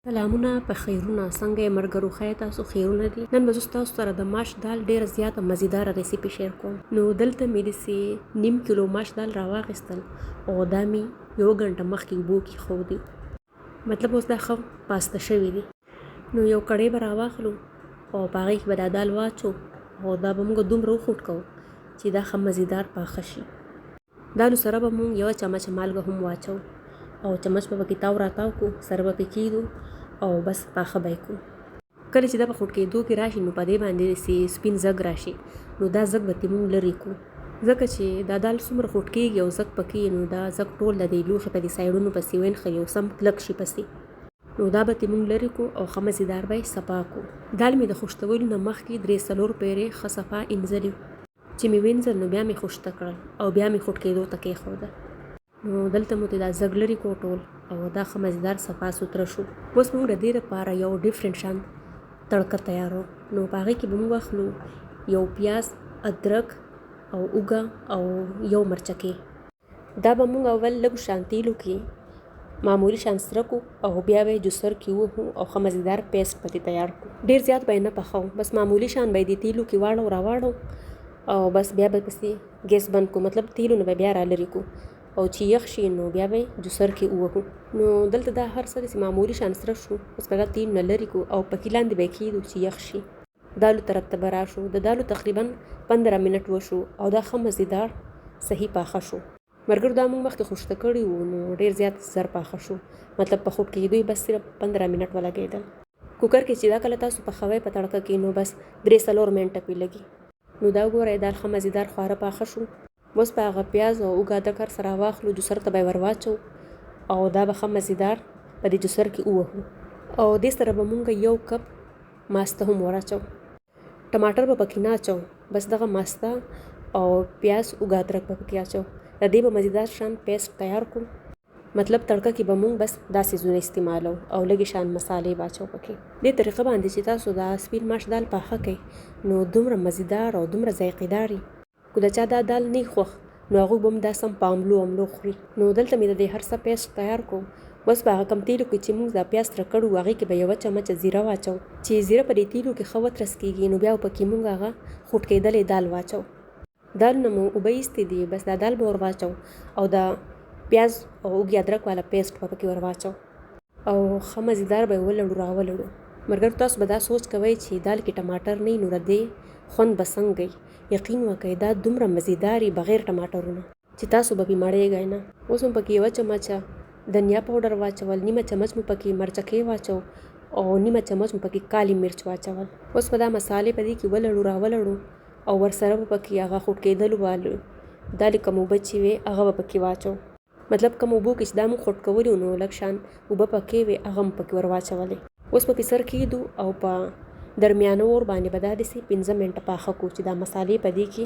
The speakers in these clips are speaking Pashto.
سلامونه په خیرونه څنګه یې ملګرو خیر تاسو خیرونه دي نن به زه ستاسو سره د ماش دال ډیره زیاته مزیداره ریسیپي شیر کوم نو دلته مې داسې نیم کیلو ماش دال راواخیستل او دا مې یو غنټه مخکې اوبو کې ښودي مطلب اوس دا ښه پاسته شوي دي نو یو کړۍ به راواخلو او په هغې کې به دا دال واچو او دا به موږ دومره وخوټ کوو چې دا ښه مزیدار پاخه شي دالو سره به موږ یوه چمچه مالګه هم واچو او چمچ به پکې تاو راتاو کو سره به پکې کېږدو او بس پاخه به یې کړو کله چې دا په خوټ کېدو کې راشي نو په دې باندې سپین زګ راشي نو دا زګ به ترې موږ لرې کړو ځکه چې دا دال څومره خوټ کېږي او زګ پکې نو دا زګ ټول د دې لوښي په دې سایډونو پسې ونښلي او سم کلک شي پسې نو دا به ترې موږ لرې کړو او ښه مزیدار به یې صفا کړو دال مې د خوشتولو نه مخکې 3-4 پیرې ښه صفا انځلي چې مې وینځل نو بیا مې خوشته کړل او بیا مې خوټ کېدو ته کېښوده نو دلته مو ته دا زګ لرې کړو ټول او دا ښه مزیدار صفا سوتره شو اوس موږ د دې لپاره یو ډیفرنټ شان تړکه تیارو نو په هغې کې به موږ اخلو یو پیاز ادرک او اوږه او یو مرچکې دا به موږ اول لږ شان تیلو کې معمولي شان سره کړو او بیا به یې جوسر کې ووهو او ښه مزیدار پیسټ پکې تیار کړو ډېر زیات به یې نه پخوو بس معمولي شان به یې د تیلو کې واړو راواړو او بس بیا به پسې ګیس بند کړو مطلب تیلو نه به بیا را لرې کړو او چې یخ شي نو بیا به جوسر کې ووهو نو دلته دا هر څه داسې معمولي شان سره شو اوس به دا تیل نه لرې کړو او پکې لاندې به یې کېږدو چې یخ شي دالو طرف ته به راشو د دالو تقریبا 15 منټ وشو او دا ښه مزیدار صحیح پاخه شو ملګرو دا موږ مخکې خوشته کړي وو نو ډېر زیات زر پاخه شو مطلب په خوټ کېدو یې بس صرف 15 منټ ولګېدل کوکر کې چې دا کله تاسو پخوئ په تړکه کې نو بس 3-4 منټه پرې لګي نو دا ګورئ دا ښه مزیدار خواره پاخه شو اوس په هغه پیاز او اوږه ادرک هر څه راواخلو جوسر ته به یې ور واچو او دا به ښه مزیدار په دې جوسر کې ووهو او دې سره به مونږ 1 کپ ماسته هم وراچو ټماټر به پکې نه اچو بس دغه ماسته او پیاز اوږه ادرک به پکې اچو د دې به مزیدار شان پیسټ تیار کړو مطلب تړکه کې به مونږ بس دا سیزونه استعمالو او لږې شان مسالې به اچو پکې دې طریقه باندې چې تاسو دا سپین ماش دال پاخه کړئ نو دومره مزیدار او دومره ذایقه‌دار که د چا دا دال نه خوښ نو هغوی به هم دا سم په املو خوري نو دلته مې د دې هر څه پیسټ تیار کړو بس په هغه کم تیلو کې چې موږ دا پیاز سره کړو هغې کې به 1 چمچه زیره واچو چې زیره په دې تیلو کې ښه وترسکېږي نو بیا پکې موږ هغه خوټ کېدلې دال واچو دال نه مو اوبه ایستې دي بس دا دال به ور واچو او دا پیاز او اوږې ادرک والا پیسټ به پکې ور واچو او ښه مزیدار به یې راولړو ملګرو تاسو به دا سوچ کوئ چې دال کې ټماټر نه وي نو د دې خوند به څنګه یقین وکړئ دا دومره مزیداري بغیر ټماټرونه چې تاسو به پې مړېږئ نه اوس مو پکې 1 چمچه دنیا پاوډر واچول نیمه چمچ مو پکې مرچکې واچو او نیمه چمچ مو پکې کالی مرچ واچول اوس به دا مسالې په دې کې راولړو او ورسره به پکې هغه خوټ کېدلو والو دالې کوم اوبه چې وې هغه به پکې واچو مطلب کوم اوبو کې چې دا مو خوټ کولي نو لږ شان اوبه پکې وې هغه هم پکې ور واچولې اوس به پې سر کېږدو او په درمیانه اور باندې به دا داسې 15 منټه پاخه کړو چې دا مسالې په دې کې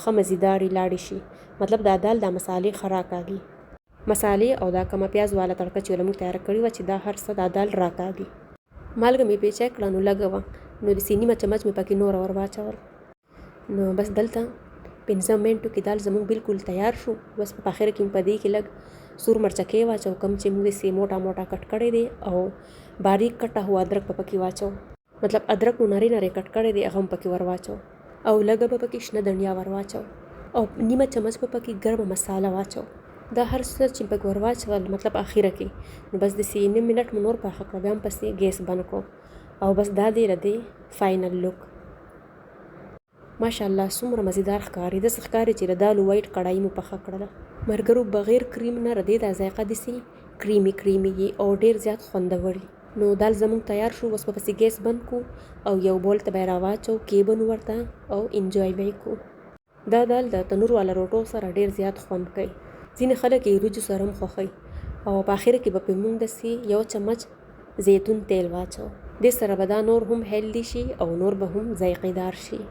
ښه مزیدارې لاړې شي مطلب دا دال دا مسالې ښه راکاږي مسالې او دا کومه پیاز والا تړکه چې موږ تیاره کړې وه چې دا هر څه دا دال راکاږي مالګه مې پې چک کړه نو لږه وه نو داسې نیمه چمچ مې پکې نوره ور واچول نو بس دلته 15 منټو کې دال زموږ بالکل تیار شو بس په آخر کې په دې کې لږ سور مرچکې واچو کم چې موږ داسې موټه کټ کړی دی او باریک کټه هو ادرک په پکې واچو مطلب ادرک نو نری کټ کړی دی هغه هم پکې ور واچو او لږه به پکې شنه دنیا ور واچو او نیمه چمچ به پکې ګرمه مساله واچو دا هر څه چې پکې ور واچول مطلب آخره کې نو بس داسې 9 منټ مو نور پاخه کړه بیا هم پسې ګیس بند کړو او بس دا دی د دې فاینل لوک ماشاءالله څومره مزیدار ښکاري داسې ښکاري چې د دالو وایټ کړایي مو پخه کړله ملګرو بغیر کریم نه د دې دا ذایقه داسې کریمي او ډېر زیات خوندور نو دال زموږ تیار شو اوس به پسې ګیس بند کړو او یو بول ته به یې راواچو کېبنو ورته او انجوی به یې کړو دا دال د تنور والا روټو سره ډېر زیات خوند کوي ځینې خلک یې وریجو سره هم خوښوي او په آخره کې به پې موږ داسې 1 چمچ زیتون تیل واچو دې سره به دا نور هم هیلدي شي او نور به هم ذایقه‌دار شي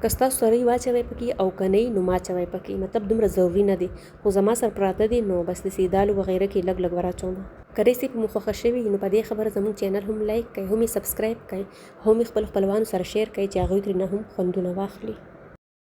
که ستاسو سره یې واچوئ پکې او که نه نو مه اچوئ پکې مطلب دومره ضروري نه دی خو زما سره پراته دي نو بس داسې دالو وغیره کې لږ ور اچوم که ریسیپي مو خوښه شوي نو په دې خبره زموږ چینل هم لایک کړئ هم یې سبسکرایب کړئ هم یې خپلوانو سره شیر کړئ چې هغوی ترېنه هم خوندونه واخلي